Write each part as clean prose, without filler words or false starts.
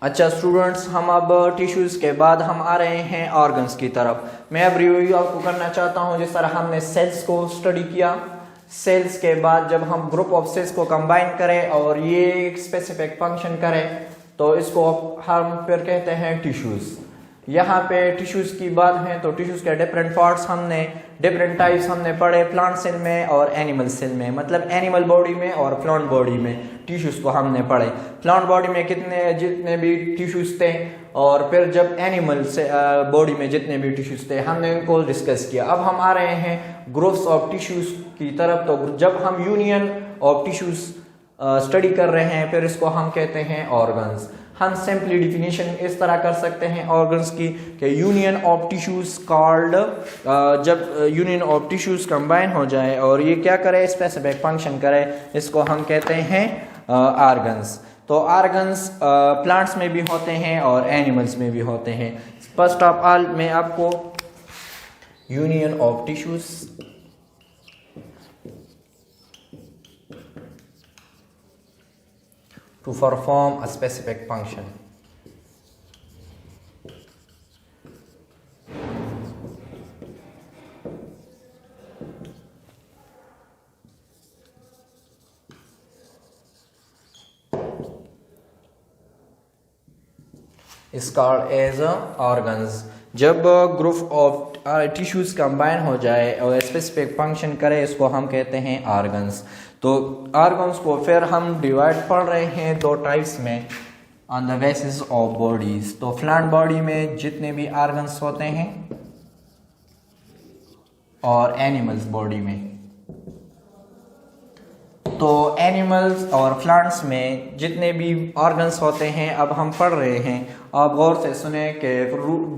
अच्छा स्टूडेंट्स, हम अब टिश्यूज़ के बाद हम आ रहे हैं ऑर्गन्स की तरफ। मैं अब रिव्यू आपको करना चाहता हूं। जिस तरह हमने सेल्स को स्टडी किया, सेल्स के बाद जब हम ग्रुप ऑफ सेल्स को कंबाइन करें और ये एक स्पेसिफिक फंक्शन करें तो इसको हम फिर कहते हैं टिश्यूज़। यहाँ पे टिश्यूज़ की बात है तो टिश्यूज़ के डिफरेंट पार्ट्स हमने डिफरेंट टाइप्स हमने पढ़े प्लांट सेल में और एनिमल सेल में, मतलब एनिमल बॉडी में और प्लांट बॉडी में टिश्यूज़ को हमने पढ़े। प्लांट बॉडी में जितने भी टिश्यूज़ थे और फिर जब एनिमल से बॉडी में जितने भी टिश्यूज़ थे हमने उनको डिस्कस किया। अब हम आ रहे हैं ग्रुप्स ऑफ टिश्यूज़ की तरफ। तो जब हम यूनियन ऑफ टिश्यूज़ स्टडी कर रहे हैं फिर इसको हम कहते हैं ऑर्गन्स। हम सिंपली डिफिनेशन इस तरह कर सकते हैं ऑर्गन्स की कि यूनियन ऑफ टिश्यूज कॉल्ड, जब यूनियन ऑफ टिश्यूज कंबाइन हो जाए और ये क्या करे, स्पेसिफिक फंक्शन करे, इसको हम कहते हैं ऑर्गन्स। तो ऑर्गन्स प्लांट्स में भी होते हैं और एनिमल्स में भी होते हैं। फर्स्ट ऑफ ऑल मैं आपको union of tissues to perform a specific function. is called as organs. जब ग्रुप ऑफ टिश्यूज कंबाइन हो जाए और स्पेसिफिक फंक्शन करे इसको हम कहते हैं ऑर्गन्स। तो ऑर्गन्स को फिर हम डिवाइड पढ़ रहे हैं दो टाइप्स में on the basis of bodies. तो प्लांट बॉडी में जितने भी ऑर्गन्स होते हैं और एनिमल्स बॉडी में। तो एनिमल्स और प्लांट्स में जितने भी ऑर्गन्स होते हैं अब हम पढ़ रहे हैं। आप गौर से सुने कि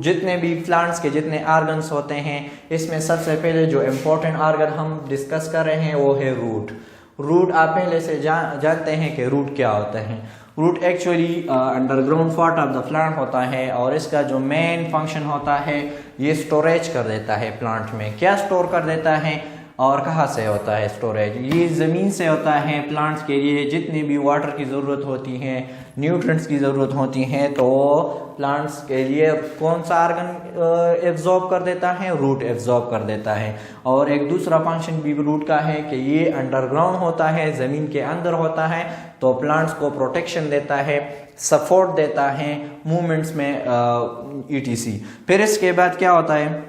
जितने भी प्लांट्स के जितने ऑर्गन्स होते हैं इसमें सबसे पहले जो इम्पोर्टेंट ऑर्गन हम डिस्कस कर रहे हैं वो है रूट। रूट आप पहले से जानते हैं कि रूट क्या होता है। Root actually underground part of the plant होता है और इसका जो मेन फंक्शन होता है ये स्टोरेज कर देता है प्लांट में। क्या स्टोर कर देता है और कहाँ से होता है स्टोरेज? ये ज़मीन से होता है। प्लांट्स के लिए जितनी भी वाटर की ज़रूरत होती है, न्यूट्रिएंट्स की ज़रूरत होती है, तो प्लांट्स के लिए कौन सा ऑर्गन एब्जॉर्ब कर देता है? रूट एब्जॉर्ब कर देता है। और एक दूसरा फंक्शन भी रूट का है कि ये अंडरग्राउंड होता है, ज़मीन के अंदर होता है, तो प्लांट्स को प्रोटेक्शन देता है, सपोर्ट देता है मूवमेंट्स में ETC। फिर इसके बाद क्या होता है,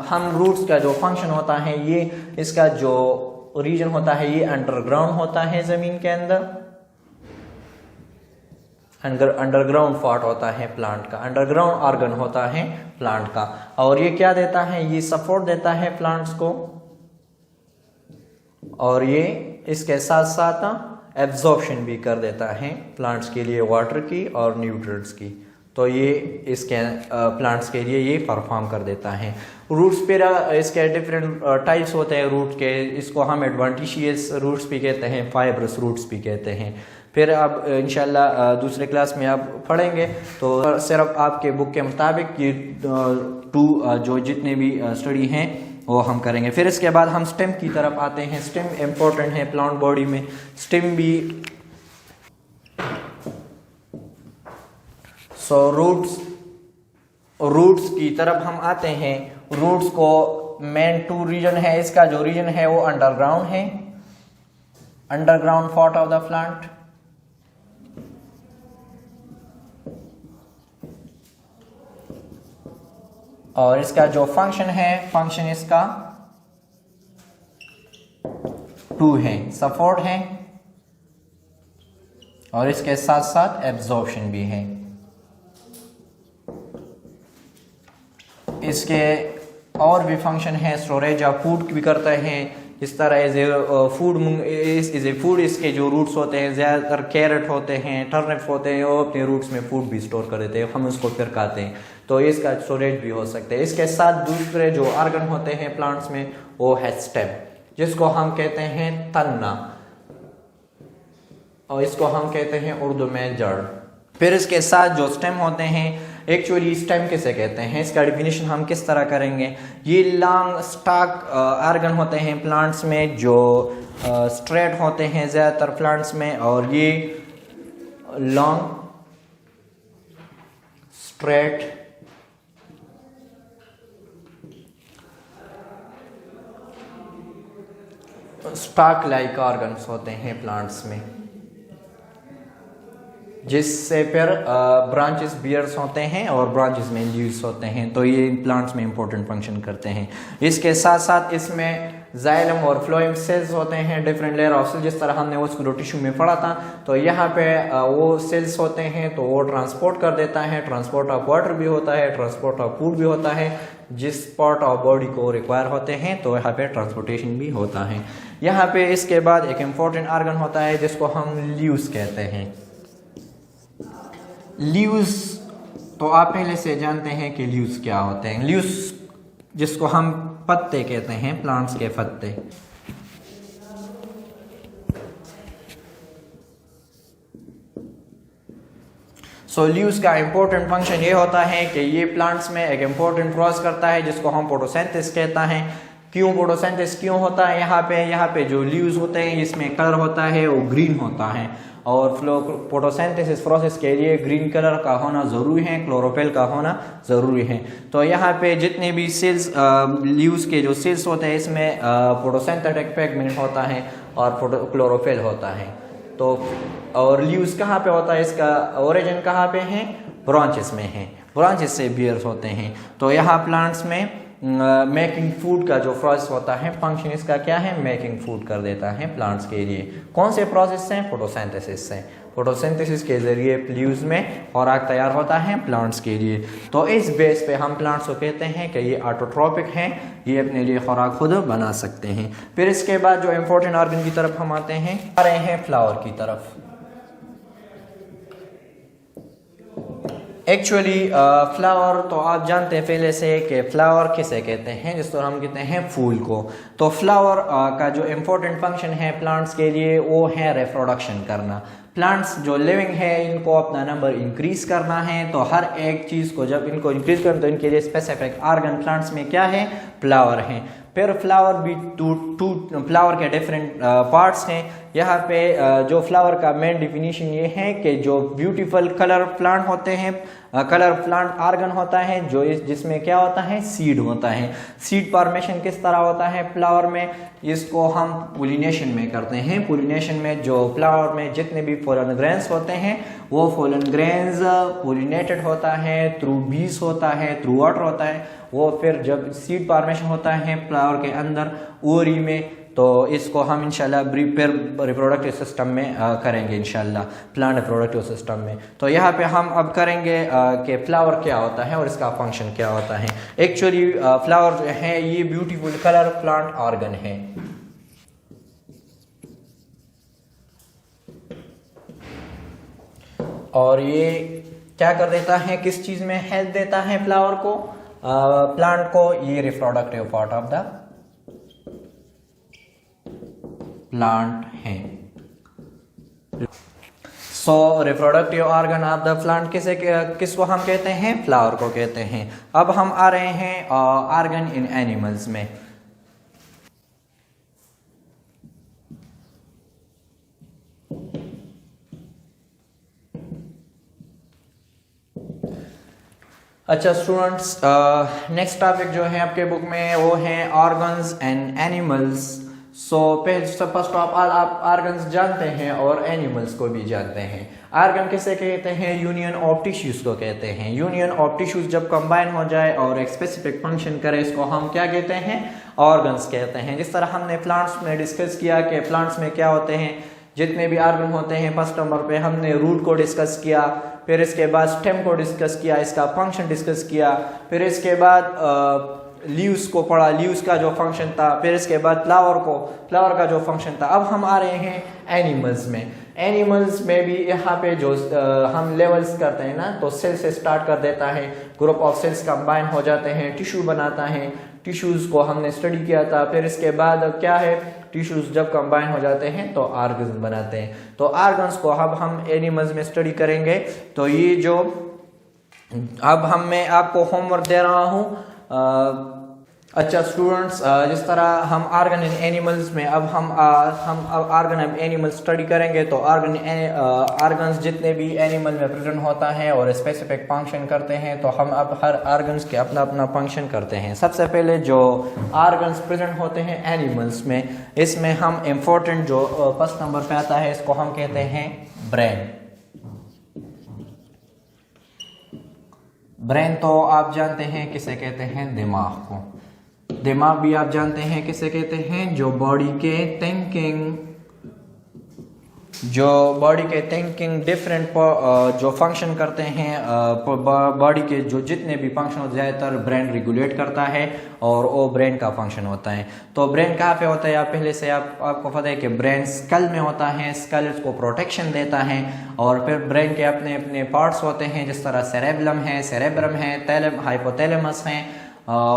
हम रूट्स का जो फंक्शन होता है ये इसका जो रीजन होता है ये अंडरग्राउंड होता है, जमीन के अंदर अंडरग्राउंड पार्ट होता है प्लांट का, अंडरग्राउंड ऑर्गन होता है प्लांट का। और ये क्या देता है? ये सपोर्ट देता है प्लांट्स को और ये इसके साथ साथ एब्जॉर्प्शन भी कर देता है प्लांट्स के लिए वाटर की और न्यूट्रिएंट्स की। तो ये इसके प्लांट्स के लिए ये परफॉर्म कर देता है। रूट्स पर इसके डिफरेंट टाइप्स होते हैं रूट के। इसको हम एडवांटिशियस रूट्स भी कहते हैं, फाइब्रस रूट्स भी कहते हैं। फिर अब इंशाल्लाह दूसरे क्लास में आप पढ़ेंगे तो सिर्फ आपके बुक के मुताबिक ये जो जितने भी स्टडी हैं वो हम करेंगे। फिर इसके बाद हम स्टेम की तरफ आते हैं। स्टेम इम्पोर्टेंट है प्लांट बॉडी में। स्टेम भी रूट्स की तरफ हम आते हैं। रूट्स को मेन 2 रीजन है। इसका जो रीजन है वो अंडरग्राउंड है, underground part of the plant, और इसका जो फंक्शन है, फंक्शन इसका 2 है, सपोर्ट है और इसके साथ साथ एब्जॉर्प्शन भी है। इसके और भी फंक्शन है, स्टोरेज ऑफ फूड भी करता है। इस तरह एज ए फूड इसके जो रूट्स होते हैं, ज़्यादातर कैरेट होते हैं, टर्निप होते हैं, वो अपने रूट्स में फूड भी स्टोर कर देते हैं, हम उसको फिर खाते हैं, तो इसका स्टोरेज भी हो सकता है। इसके साथ दूसरे जो ऑर्गन होते हैं प्लांट्स में वो है स्टेम, जिसको हम कहते हैं तन्ना और इसको हम कहते हैं उर्दू में जड़। फिर इसके साथ जो स्टेम होते हैं, एक्चुअली स्टेम किसे कहते हैं, इसका डिफिनेशन हम किस तरह करेंगे। ये लॉन्ग स्टॉक ऑर्गन होते हैं प्लांट्स में जो स्ट्रेट होते हैं ज़्यादातर प्लांट्स में, और ये long straight stock like organs होते हैं प्लांट्स में, जिससे फिर ब्रांचेस बियर्स होते हैं और ब्रांचेस में लीव्स होते हैं। तो ये प्लांट्स में इंपॉर्टेंट फंक्शन करते हैं। इसके साथ साथ इसमें जाइलम और फ्लोएम सेल्स होते हैं, डिफरेंट लेयर ऑफ सेल्स, जिस तरह हमने उसको टिश्यू में पढ़ा था। तो यहाँ पे वो सेल्स होते हैं, तो वो ट्रांसपोर्ट कर देता है। ट्रांसपोर्ट ऑफ वाटर भी होता है, ट्रांसपोर्ट ऑफ फूड भी होता है, जिस पार्ट ऑफ बॉडी को रिक्वायर होते हैं, तो यहाँ पे ट्रांसपोर्टेशन भी होता है। यहाँ पे इसके बाद एक इम्पोर्टेंट ऑर्गन होता है जिसको हम लीव्स कहते हैं। लीव्स तो आप पहले से जानते हैं कि लीव्स क्या होते हैं। लीव्स जिसको हम पत्ते कहते हैं, प्लांट्स के पत्ते। लीव्स का इंपॉर्टेंट फंक्शन ये होता है कि ये प्लांट्स में एक इंपॉर्टेंट प्रोसेस करता है जिसको हम फोटोसिंथेसिस कहता है। क्यों फोटोसिंथेसिस क्यों होता है? यहाँ पे जो लीव्स होते हैं इसमें कलर होता है वो ग्रीन होता है, और फोटोसिंथेसिस प्रोसेस के लिए ग्रीन कलर का होना ज़रूरी है, क्लोरोफिल का होना ज़रूरी है। तो यहाँ पे जितने भी सेल्स लीव्स के जो सेल्स होते हैं इसमें फोटोसिंथेटिक पिगमेंट होता है और क्लोरोफिल होता है। तो और लीव्स कहाँ पे होता है? इसका ओरिजिन कहाँ पे है? ब्रांचेस में है, ब्रांचेस से बियर्स होते हैं। तो यहाँ प्लांट्स में मेकिंग फूड का जो प्रोसेस होता है, फंक्शन इसका क्या है? मेकिंग फूड कर देता है प्लांट्स के लिए। कौन से प्रोसेस से? फोटोसिंथेसिस से। फोटोसिंथेसिस के जरिए लीव्स में खुराक तैयार होता है प्लांट्स के लिए। तो इस बेस पे हम प्लांट्स को कहते हैं कि ये ऑटोट्रोपिक हैं, ये अपने लिए खुराक खुद बना सकते हैं। फिर इसके बाद जो इम्पोर्टेंट ऑर्गन की तरफ हम आते हैं, आ रहे हैं फ्लावर की तरफ। एक्चुअली फ्लावर तो आप जानते हैं पहले से कि फ्लावर किसे कहते हैं, जिस तरह हम कहते हैं फूल को। तो फ्लावर का जो इम्पोर्टेंट फंक्शन है प्लांट्स के लिए वो है रिप्रोडक्शन करना। प्लांट्स जो लिविंग है इनको अपना नंबर इंक्रीज करना है। तो हर एक चीज़ को जब इनको इंक्रीज करें तो इनके लिए स्पेसिफिक ऑर्गन प्लांट्स में क्या है? फ्लावर हैं। फिर फ्लावर भी फ्लावर के डिफरेंट पार्ट्स हैं। यहाँ पे जो फ्लावर का मेन डिफिनीशन ये है कि जो ब्यूटीफुल कलर प्लांट होते हैं, कलर प्लांट ऑर्गन होता है जो जिसमें क्या होता है? सीड होता है। सीड फॉर्मेशन किस तरह होता है फ्लावर में? इसको हम पोलिनेशन में करते हैं। पोलिनेशन में जो फ्लावर में जितने भी पोलन ग्रेन्स होते हैं वो पोलन ग्रेन्स पोलिनेटेड होता है, थ्रू बीज होता है, थ्रू वाटर होता है। वो फिर जब सीड फॉर्मेशन होता है फ्लावर के अंदर ओरी में, तो इसको हम इंशाल्लाह फिर रिप्रोडक्टिव सिस्टम में करेंगे इंशाल्लाह, प्लांट रिप्रोडक्टिव सिस्टम में। तो यहाँ पे हम अब करेंगे कि फ्लावर क्या होता है और इसका फंक्शन क्या होता है। एक्चुअली फ्लावर जो है ये ब्यूटीफुल कलर प्लांट ऑर्गन है। और ये क्या कर देता है? किस चीज में हेल्प देता है फ्लावर को, प्लांट को? ये reproductive part of the plant है। So reproductive organ of the plant किसको हम कहते हैं? फ्लावर को कहते हैं। अब हम आ रहे हैं ऑर्गन इन एनिमल्स में। अच्छा स्टूडेंट्स, नेक्स्ट टॉपिक जो है आपके बुक में वो है organs and animals. First of all आप ऑर्गन्स जानते हैं और एनिमल्स को भी जानते हैं। ऑर्गन किसे कहते हैं? यूनियन ऑफ टिश्यूज को कहते हैं। यूनियन ऑफ टिश्यूज जब कंबाइन हो जाए और एक स्पेसिफिक फंक्शन करे इसको हम क्या कहते हैं? ऑर्गन्स कहते हैं। जिस तरह हमने प्लांट्स में डिस्कस किया कि प्लांट्स में क्या होते हैं, जितने भी ऑर्गन होते हैं। फर्स्ट नंबर पे हमने रूट को डिस्कस किया, फिर इसके बाद स्टेम को डिस्कस किया, इसका फंक्शन डिस्कस किया, फिर इसके बाद लीव्स को पढ़ा, लीव्स का जो फंक्शन था, फिर इसके बाद फ्लावर का जो फंक्शन था। अब हम आ रहे हैं एनिमल्स में। एनिमल्स में भी यहाँ पे जो हम लेवल्स करते हैं ना, तो सेल से स्टार्ट कर देता है, ग्रुप ऑफ सेल्स कंबाइन हो जाते हैं, टिश्यू बनाता है। टिश्यूज को हमने स्टडी किया था। फिर इसके बाद क्या है? टिश्यूज जब कंबाइन हो जाते हैं तो ऑर्गन्स बनाते हैं। तो ऑर्गन्स को अब हम एनिमल्स में स्टडी करेंगे। तो ये जो अब मैं आपको होमवर्क दे रहा हूँ, अच्छा स्टूडेंट्स, जिस तरह हम आर्गन इन एनिमल्स में अब हम आर्गन इन एनिमल स्टडी करेंगे, तो आर्गन्स जितने भी एनिमल में प्रेजेंट होता है और स्पेसिफिक फंक्शन करते हैं, तो हम अब हर आर्गन्स के अपना अपना फंक्शन करते हैं। सबसे पहले जो आर्गन्स प्रेजेंट होते हैं एनिमल्स में, इसमें हम इम्पोर्टेंट जो फर्स्ट नंबर पे आता है, इसको हम कहते हैं ब्रेन। ब्रेन तो आप जानते हैं किसे कहते हैं, दिमाग को। दिमाग भी आप जानते हैं किसे कहते हैं, जो बॉडी के थिंकिंग डिफरेंट जो फंक्शन करते हैं, बॉडी के जो जितने भी फंक्शन होते हैं ज़्यादातर ब्रेन रेगुलेट करता है और वो ब्रेन का फंक्शन होता है। तो ब्रेन कहाँ पे होता है, आप पहले से आपको पता है कि ब्रेन स्कल में होता है। स्कल इसको प्रोटेक्शन देता है। और फिर ब्रेन के अपने अपने पार्ट्स होते हैं, जिस तरह सेरेब्रम है, हाइपोथैलेमस है,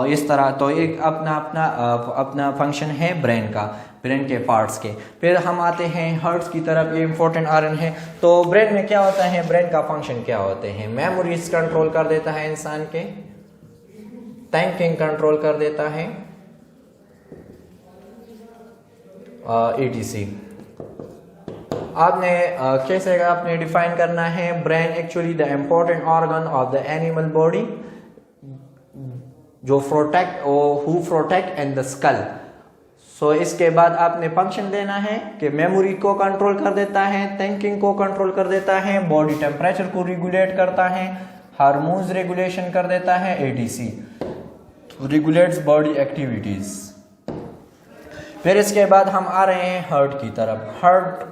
इस तरह। तो एक अपना फंक्शन है ब्रेन का, ब्रेन के पार्ट्स के। फिर हम आते हैं हार्ट्स की तरफ, ये इंपॉर्टेंट आर्गन है। तो ब्रेन में क्या होता है, ब्रेन का फंक्शन क्या होते हैं, मेमोरीज कंट्रोल कर देता है इंसान के, थिंकिंग कंट्रोल कर देता है, etc। आपने डिफाइन करना है brain actually the important organ of the animal body जो प्रोटेक्ट एंड द स्कल। सो इसके बाद आपने फंक्शन देना है कि मेमोरी को कंट्रोल कर देता है, थिंकिंग को कंट्रोल कर देता है, बॉडी टेम्परेचर को रेगुलेट करता है, हार्मोन्स रेगुलेशन कर देता है, etc, रेगुलेट्स बॉडी एक्टिविटीज। फिर इसके बाद हम आ रहे हैं हार्ट की तरफ। हार्ट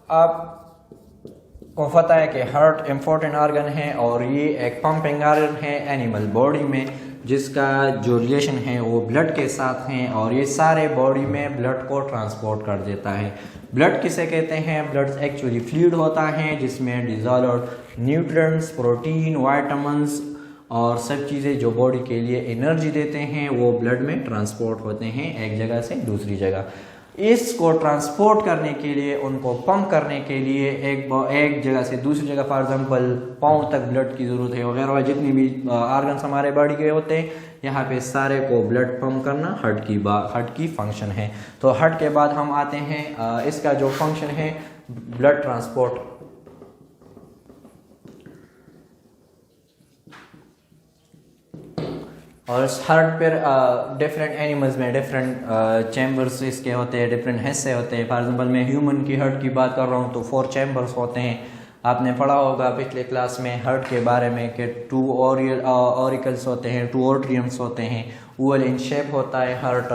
आपको पता है कि हार्ट इंपॉर्टेंट ऑर्गन है और ये एक पंपिंग ऑर्गन है एनिमल बॉडी में, जिसका जो रिलेशन है वो ब्लड के साथ है और ये सारे बॉडी में ब्लड को ट्रांसपोर्ट कर देता है। ब्लड किसे कहते हैं, ब्लड एक्चुअली फ्लूइड होता है जिसमें डिसॉल्व्ड न्यूट्रिएंट्स, प्रोटीन, विटामिन्स और सब चीज़ें जो बॉडी के लिए एनर्जी देते हैं वो ब्लड में ट्रांसपोर्ट होते हैं एक जगह से दूसरी जगह। इसको ट्रांसपोर्ट करने के लिए, उनको पंप करने के लिए एक जगह से दूसरी जगह, फॉर एग्जांपल पाँव तक ब्लड की ज़रूरत है वगैरह, जितनी भी ऑर्गन्स हमारे बॉडी के होते हैं, यहाँ पे सारे को ब्लड पंप करना हार्ट की फंक्शन है। तो हार्ट के बाद हम आते हैं इसका जो फंक्शन है ब्लड ट्रांसपोर्ट। और हार्ट पर डिफरेंट एनिमल्स में डिफरेंट चैम्बर्स इसके होते हैं, डिफरेंट हिस्से होते हैं। फॉर एग्जांपल मैं ह्यूमन की हार्ट की बात कर रहा हूँ तो 4 चैम्बर्स होते हैं। आपने पढ़ा होगा पिछले क्लास में हार्ट के बारे में कि 2 ऑरिकल्स होते हैं, 2 ऑर्ट्रियम्स होते हैं, ओवल इन शेप होता है हार्ट।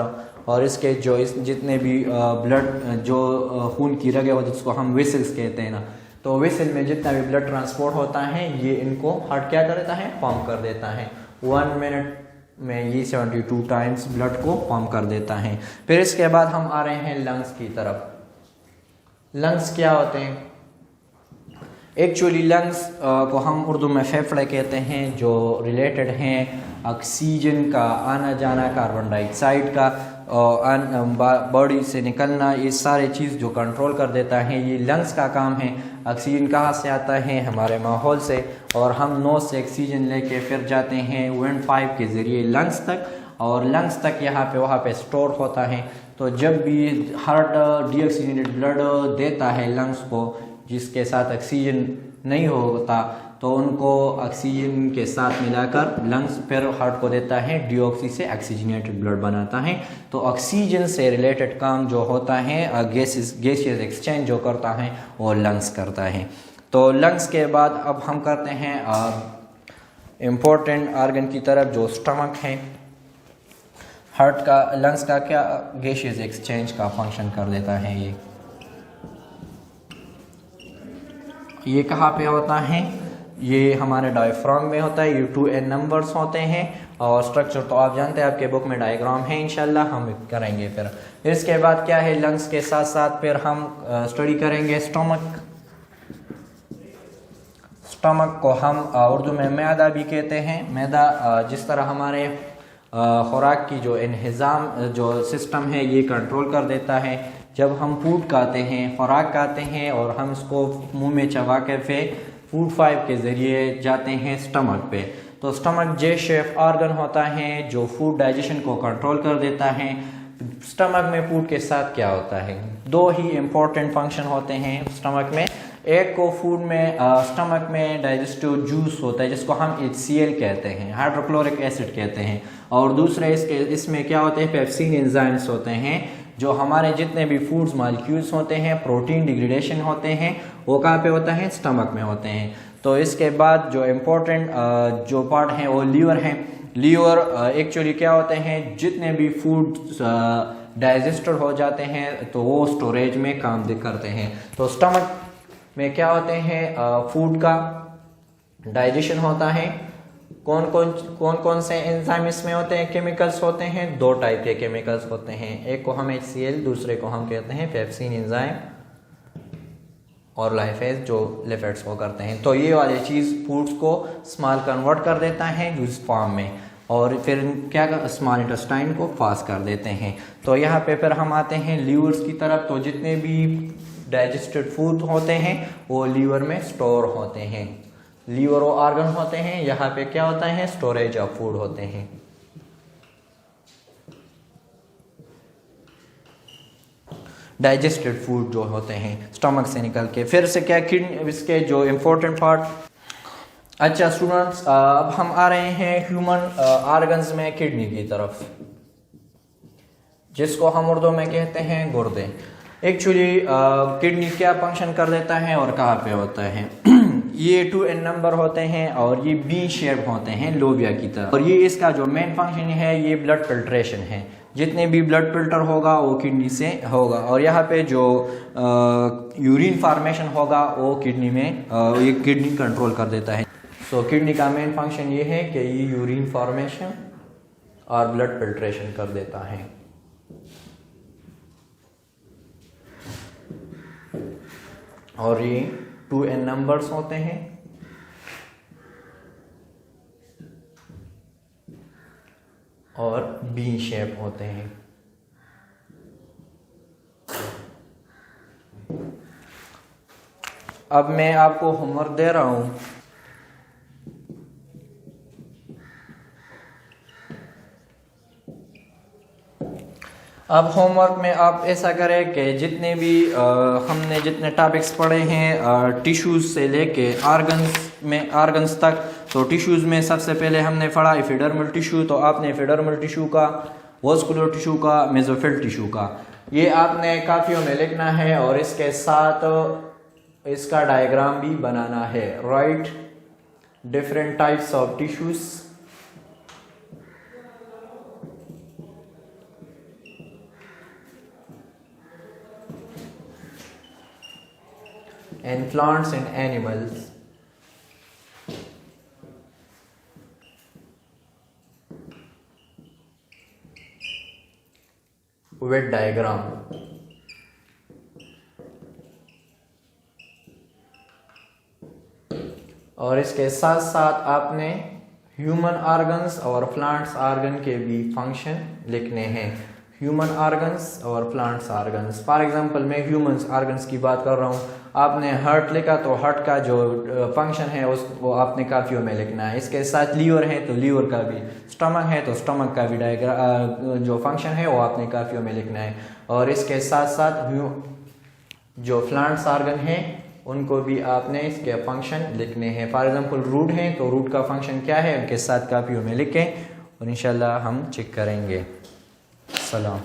और इसके जो जितने भी ब्लड जो खून की रगें होती है जिसको हम वेसल्स कहते हैं ना, तो वेसल में जितना भी ब्लड ट्रांसपोर्ट होता है ये इनको हार्ट क्या कर देता है, पंप कर देता है। 1 मिनट में ये 72 टाइम्स ब्लड को पंप कर देता है। फिर इसके बाद हम आ रहे हैं लंग्स की तरफ। लंग्स क्या होते हैं, एक्चुअली लंग्स को हम उर्दू में फेफड़े कहते हैं, जो रिलेटेड हैं ऑक्सीजन का आना जाना, कार्बन डाइऑक्साइड का बॉडी से निकलना, ये सारे चीज़ जो कंट्रोल कर देता है ये लंग्स का काम है। ऑक्सीजन कहाँ से आता है, हमारे माहौल से, और हम नोज से ऑक्सीजन लेके फिर जाते हैं विंड पाइप के ज़रिए लंग्स तक, और लंग्स तक यहाँ पे वहाँ पे स्टोर होता है। तो जब भी हार्ट डीऑक्सीजनेटेड ब्लड देता है लंग्स को, जिसके साथ ऑक्सीजन नहीं होता, तो उनको ऑक्सीजन के साथ मिलाकर लंग्स फिर हार्ट को देता है, डीऑक्सी से ऑक्सीजनेटेड ब्लड बनाता है। तो ऑक्सीजन से रिलेटेड काम जो होता है गैसियस एक्सचेंज जो करता है वो लंग्स करता है। तो लंग्स के बाद अब हम करते हैं इम्पोर्टेंट ऑर्गन की तरफ जो स्टमक है। हार्ट का लंग्स का क्या गैसियस एक्सचेंज का फंक्शन कर देता है। ये कहाँ पे होता है, ये हमारे डायफ्राम में होता है। ये 2n नंबर्स होते हैं और स्ट्रक्चर तो आप जानते हैं, आपके बुक में डायग्राम है, इंशाल्लाह हम करेंगे। फिर इसके बाद क्या है, लंग्स के साथ साथ फिर हम स्टडी करेंगे स्टमक। स्टमक को हम उर्दू में मैदा भी कहते हैं। मैदा जिस तरह हमारे खुराक की जो इंहिज़ाम जो सिस्टम है ये कंट्रोल कर देता है। जब हम फूड खाते हैं, खुराक खाते हैं और हम इसको मुंह में चबा के फूड फाइबर के ज़रिए जाते हैं स्टमक पे। तो स्टमक जे शेफ ऑर्गन होता है जो फूड डाइजेशन को कंट्रोल कर देता है। स्टमक में फूड के साथ क्या होता है, दो ही इम्पोर्टेंट फंक्शन होते हैं स्टमक में। एक को फूड में स्टमक में डाइजेस्टिव जूस होता है जिसको हम HCl कहते हैं, हाइड्रोक्लोरिक एसिड कहते हैं, और दूसरे इसमें क्या होते हैं, पेप्सिन एंजाइम्स होते हैं जो हमारे जितने भी फूड्स मॉलिक्यूल्स होते हैं, प्रोटीन डिग्रेडेशन होते हैं, वो कहाँ पे होता है, स्टमक में होते हैं। तो इसके बाद जो इम्पोर्टेंट जो पार्ट हैं वो लीवर हैं। लीवर एक्चुअली क्या होते हैं, जितने भी फूड डाइजेस्टेड हो जाते हैं तो वो स्टोरेज में काम करते हैं। तो स्टमक में क्या होते हैं, फूड का डाइजेशन होता है। कौन कौन से एंजाइम इसमें होते हैं, केमिकल्स होते हैं, दो टाइप के केमिकल्स होते हैं, एक को हम HCl, दूसरे को हम कहते हैं पेप्सिन एंजाइम और लाइफेज जो लिपिड्स को करते हैं। तो ये वाली चीज़ फूड्स को स्मॉल कन्वर्ट कर देता है जूस फॉर्म में, और फिर क्या कर स्मॉल इंटेस्टाइन को पास कर देते हैं। तो यहाँ पे फिर हम आते हैं लीवर्स की तरफ। तो जितने भी डाइजेस्टेड फूड होते हैं वो लीवर में स्टोर होते हैं। लीवर वो ऑर्गन होते हैं, यहाँ पे क्या होता है, स्टोरेज ऑफ फूड होते हैं। डाइजेस्टेड फूड जो होते हैं स्टमक से निकल के फिर से क्या किडनी, इसके जो इम्पोर्टेंट पार्ट। अच्छा स्टूडेंट्स, अब हम आ रहे हैं ह्यूमन ऑर्गन्स में किडनी की तरफ, जिसको हम उर्दू में कहते हैं गुर्दे। एक्चुअली किडनी क्या फंक्शन कर देता है और कहाँ पे होता है ये 2n नंबर होते हैं और ये बी शेप होते हैं लोबिया की तरह, और ये इसका जो मेन फंक्शन है ये ब्लड फिल्ट्रेशन है। जितने भी ब्लड फिल्टर होगा वो किडनी से होगा, और यहाँ पे जो यूरिन फॉर्मेशन होगा वो किडनी में ये किडनी कंट्रोल कर देता है। सो किडनी का मेन फंक्शन ये है कि ये यूरिन फॉर्मेशन और ब्लड फिल्ट्रेशन कर देता है। और ये 2n नंबर्स होते हैं और बी शेप होते हैं। अब मैं आपको होमवर्क दे रहा हूं। अब होमवर्क में आप ऐसा करें कि जितने भी हमने जितने टॉपिक्स पढ़े हैं टिश्यूज से लेके ऑर्गन्स तक, तो टिश्यूज में सबसे पहले हमने पढ़ा एपिडर्मल टिश्यू। तो आपने एपिडर्मल टिश्यू का, वॉस्कुलर टिश्यू का, मेसोफिल टिश्यू का, ये आपने काफियों में लिखना है और इसके साथ इसका डायग्राम भी बनाना है। Right different types of tissues and plants and animals. With diagram. और इसके साथ साथ आपने ह्यूमन ऑर्गन्स और प्लांट्स ऑर्गन के भी फंक्शन लिखने हैं। ह्यूमन ऑर्गन्स और प्लांट्स ऑर्गन्स, फॉर एग्जांपल मैं ह्यूमन ऑर्गन्स की बात कर रहा हूँ। आपने हार्ट लिखा तो हार्ट का जो फंक्शन है वो आपने काफियों में लिखना है। इसके साथ लीवर है तो लीवर का भी, स्टमक है तो स्टमक का भी डायग्राम जो फंक्शन है वो आपने काफियों में लिखना है। और इसके साथ साथ जो प्लांट्स ऑर्गन है उनको भी आपने इसके फंक्शन लिखने हैं। फॉर एग्जांपल रूट है तो रूट का फंक्शन क्या है उनके साथ काफियों में लिखें और इंशाल्लाह हम चेक करेंगे। सलाम।